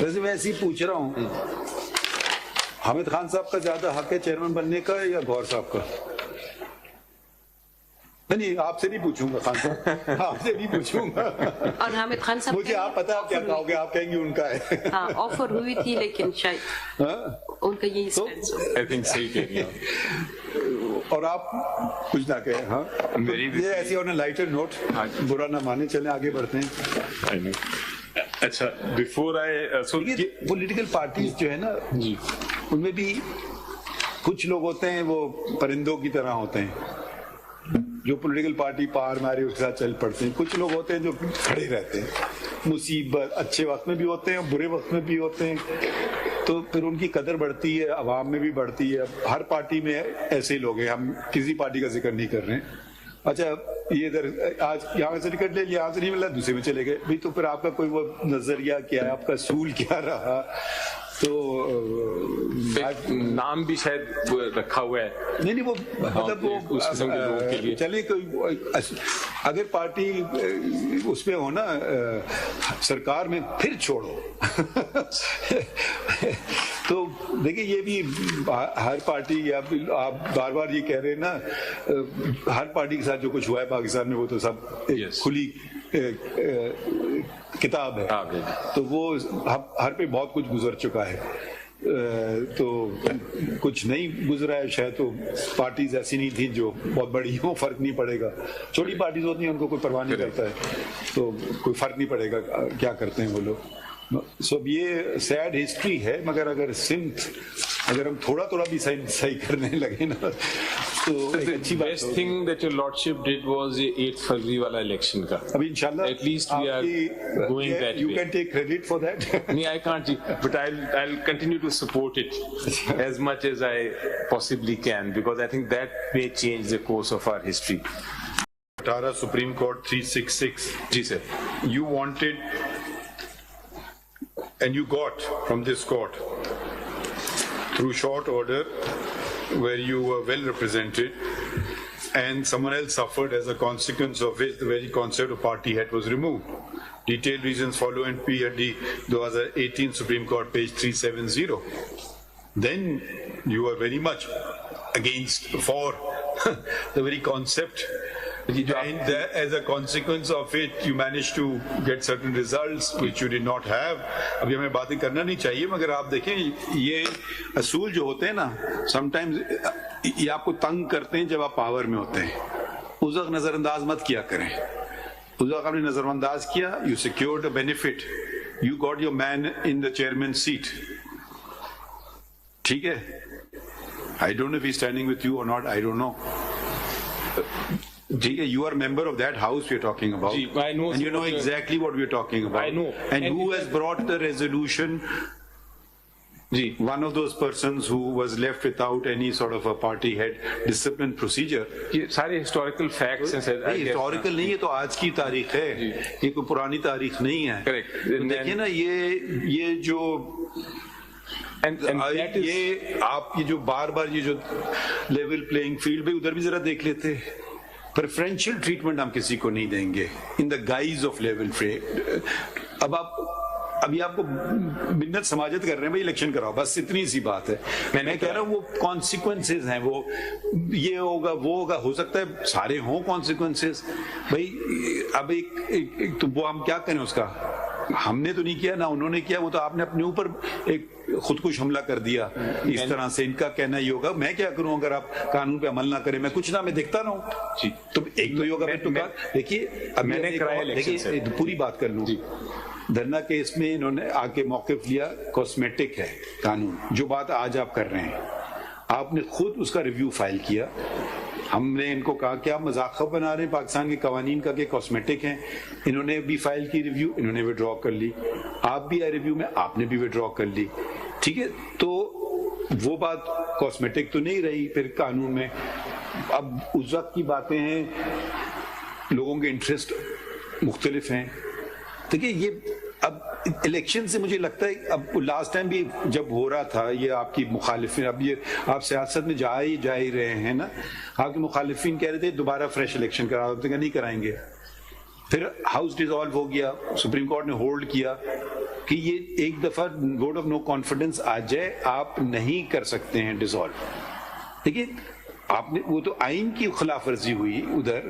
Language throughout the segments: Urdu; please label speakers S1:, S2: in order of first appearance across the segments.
S1: ویسے میں ایسے ہی پوچھ رہا ہوں، حامد خان صاحب کا زیادہ حق ہے چیئرمین بننے کا یا گوہر صاحب کا؟ نہیں آپ سے نہیں پوچھوں گا، خان صاحب آپ سے نہیں پوچھوں گا،
S2: اور حامد خان صاحب
S1: مجھے آپ پتا آپ کیا کہو گے، آپ کہیں گے ان کا ہے۔
S2: ہاں آفر ہوئی تھی لیکن شاید ان کا یہی اسٹینس ہو۔
S3: صحیح کہہ رہی ہیں
S1: اور آپ کچھ نہ کہیں۔ ہاں یہ ایسی آن اے لائٹر نوٹ، برا نہ مانے، چلیں آگے بڑھتے ہیں۔
S3: اچھا بفور
S1: پولیٹیکل پارٹیز جو ہے نا جی، ان میں بھی کچھ لوگ ہوتے ہیں وہ پرندوں کی طرح ہوتے ہیں، جو پولیٹیکل پارٹی پار مارے اس کے ساتھ چل پڑتے ہیں، کچھ لوگ ہوتے ہیں جو کھڑے رہتے ہیں، مصیبت اچھے وقت میں بھی ہوتے ہیں اور برے وقت میں بھی ہوتے ہیں، تو پھر ان کی قدر بڑھتی ہے، عوام میں بھی بڑھتی ہے۔ ہر پارٹی میں ایسے ہی لوگ ہیں، ہم کسی پارٹی کا ذکر نہیں کر رہے ہیں۔ اچھا یہ ادھر آج یہاں سے ٹکٹ لے لیا، یہاں سے نہیں ملا، دوسرے میں چلے گئے بھائی، تو پھر آپ کا کوئی وہ نظریہ کیا ہے، آپ کا اصول کیا رہا؟ تو
S3: نام بھی شاید رکھا ہوا ہے،
S1: نہیں وہ مطلب وہ چلے کوئی اگر پارٹی اس پہ ہو نا سرکار میں، پھر چھوڑو۔ تو دیکھیں یہ بھی ہر پارٹی، آپ بار بار یہ کہہ رہے ہیں نا، ہر پارٹی کے ساتھ جو کچھ ہوا ہے پاکستان میں وہ تو سب کھلی کتاب ہے، تو وہ ہر پہ بہت کچھ گزر چکا ہے، تو کچھ نہیں گزرا ہے شاید، تو پارٹیز ایسی نہیں تھیں جو بہت بڑی ہوں، فرق نہیں پڑے گا، چھوٹی پارٹیز ہوتی ہیں ان کو کوئی پرواہ نہیں کرتا ہے، تو کوئی فرق نہیں پڑے گا کیا کرتے ہیں وہ لوگ۔ سو یہ سیڈ ہسٹری ہے، مگر اگر اگر ہم تھوڑا بھی صحیح کرنے لگے نا تو اچھی بات۔
S3: Best thing that your lordship did was یہ 8 فروری والا الیکشن کا۔
S1: ابھی انشاءاللہ
S3: at least we are going that way.
S1: You can take credit for that.
S3: نہیں I can't, but I'll continue to support it as much as I possibly can, because I think that may change the course of our history.
S1: 18 Supreme Court 366
S3: جی sir,
S1: you wanted and you got from this court through short order, where you were well represented and someone else suffered as a consequence of which the very concept of party head was removed. Detailed reasons follow in P&D 2018 Supreme Court page 370. Then you were very much against for the very concept, and as a consequence of it you managed to get certain results which you did not have. ابھی ہمیں باتیں کرنا نہیں چاہیے، مگر آپ دیکھیں یہ اصول جو ہوتے ہیں نا سم ٹائمز یہ آپ کو تنگ کرتے ہیں جب آپ پاور میں ہوتے ہیں، اس وقت نظر انداز مت کیا کریں۔ اس وقت آپ نے نظر انداز کیا، you secured a benefit, you got your man in the chairman's seat. ٹھیک ہے، I don't know if he's standing with you or not, I don't know. ٹھیک ہے، you are a member of that house we are talking about,
S3: I know,
S1: and you know exactly what we are talking about.
S3: I know.
S1: And who has brought the resolution? One of those persons who was left without any sort of a party head discipline procedure.
S3: یہ سارے ہسٹوریکل فیکٹس ہیں سر۔
S1: ہسٹوریکل نہیں ہے تو آج کی تاریخ ہے، یہ کوئی پرانی تاریخ نہیں ہے۔
S3: کریکٹ،
S1: دیکھیے نا یہ جو یہ آپ یہ جو بار یہ جو لیول پلینگ فیلڈ پہ ادھر بھی ذرا دیکھ لیتے، پریفرینشیل ٹریٹمنٹ ہم کسی کو نہیں دیں گے in the guise of level field. ابھی آپ کو منت سماجت کر رہے ہیں بھائی الیکشن کراؤ، بس اتنی سی بات ہے۔ میں کہہ رہا ہوں وہ کانسیکوینسز ہیں، وہ یہ ہوگا وہ ہوگا، ہو سکتا ہے سارے ہوں کانسیکوینسز بھائی۔ اب ایک تو وہ ہم کیا کریں، اس کا ہم نے تو نہیں کیا، نہ انہوں نے کیا، وہ تو آپ نے اپنے اوپر ایک خودکش حملہ کر دیا اس طرح سے۔ ان کا کہنا یہ ہوگا میں کیا کروں اگر آپ قانون پہ عمل نہ کریں، میں کچھ نہ میں دیکھتا رہوں جی، تو ایک تو یہ ہوگا۔ دیکھیے اب میں نے پوری بات کر لوں، دھرنا کیس میں انہوں نے آ کے موقف لیا، کاسمیٹک ہے قانون، جو بات آج آپ کر رہے ہیں آپ نے خود اس کا ریویو فائل کیا۔ ہم نے ان کو کہا کہ آپ مذاق بنا رہے ہیں پاکستان کے قوانین کا کہ کاسمیٹک ہیں، انہوں نے بھی فائل کی ریویو، انہوں نے وڈرا کر لی، آپ بھی آئے ریویو میں، آپ نے بھی وڈرا کر لی، ٹھیک ہے۔ تو وہ بات کاسمیٹک تو نہیں رہی پھر قانون میں۔ اب اس وقت کی باتیں ہیں، لوگوں کے انٹرسٹ مختلف ہیں۔ دیکھیے یہ اب الیکشن سے مجھے لگتا ہے، اب لاسٹ ٹائم بھی جب ہو رہا تھا یہ آپ کی مخالفین، اب یہ آپ سیاست میں جا ہی رہے ہیں نا، آپ کے مخالفین کہہ رہے تھے دوبارہ فریش الیکشن کرا، نہیں کرائیں گے، پھر ہاؤس ڈیزالو ہو گیا, سپریم کورٹ نے ہولڈ کیا کہ یہ ایک دفعہ ووٹ آف نو کانفیڈنس آ جائے آپ نہیں کر سکتے ہیں ڈیزالو. دیکھیے آپ نے وہ تو آئین کی خلاف ورزی ہوئی ادھر,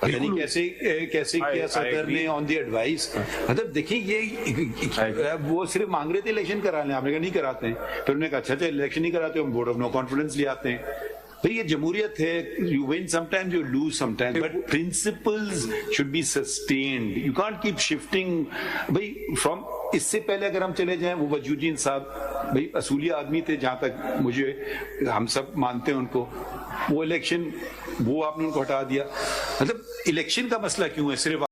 S1: یعنی کیسے کیا صدر نے آن دی ایڈوائس. مطلب دیکھیں یہ وہ صرف مانگ رہے تھے الیکشن کرا لیں, آپ نے کہا نہیں کراتے ہیں, پھر انہوں نے کہا اچھا الیکشن نہیں کراتے ہم ووٹ آف نو کانفیڈنس لے آتے ہیں. بھئی یہ جمہوریت ہے, you win some time you lose some time, but principles should be sustained, you can't keep shifting. بھئی فرام اس سے پہلے اگر ہم چلے جائیں, وہ وجودین صاحب بھئی اصولی آدمی تھے جہاں تک مجھے, ہم سب مانتے ہیں ان کو, وہ الیکشن وہ آپ نے ان کو ہٹا دیا. مطلب الیکشن کا مسئلہ کیوں ہے صرف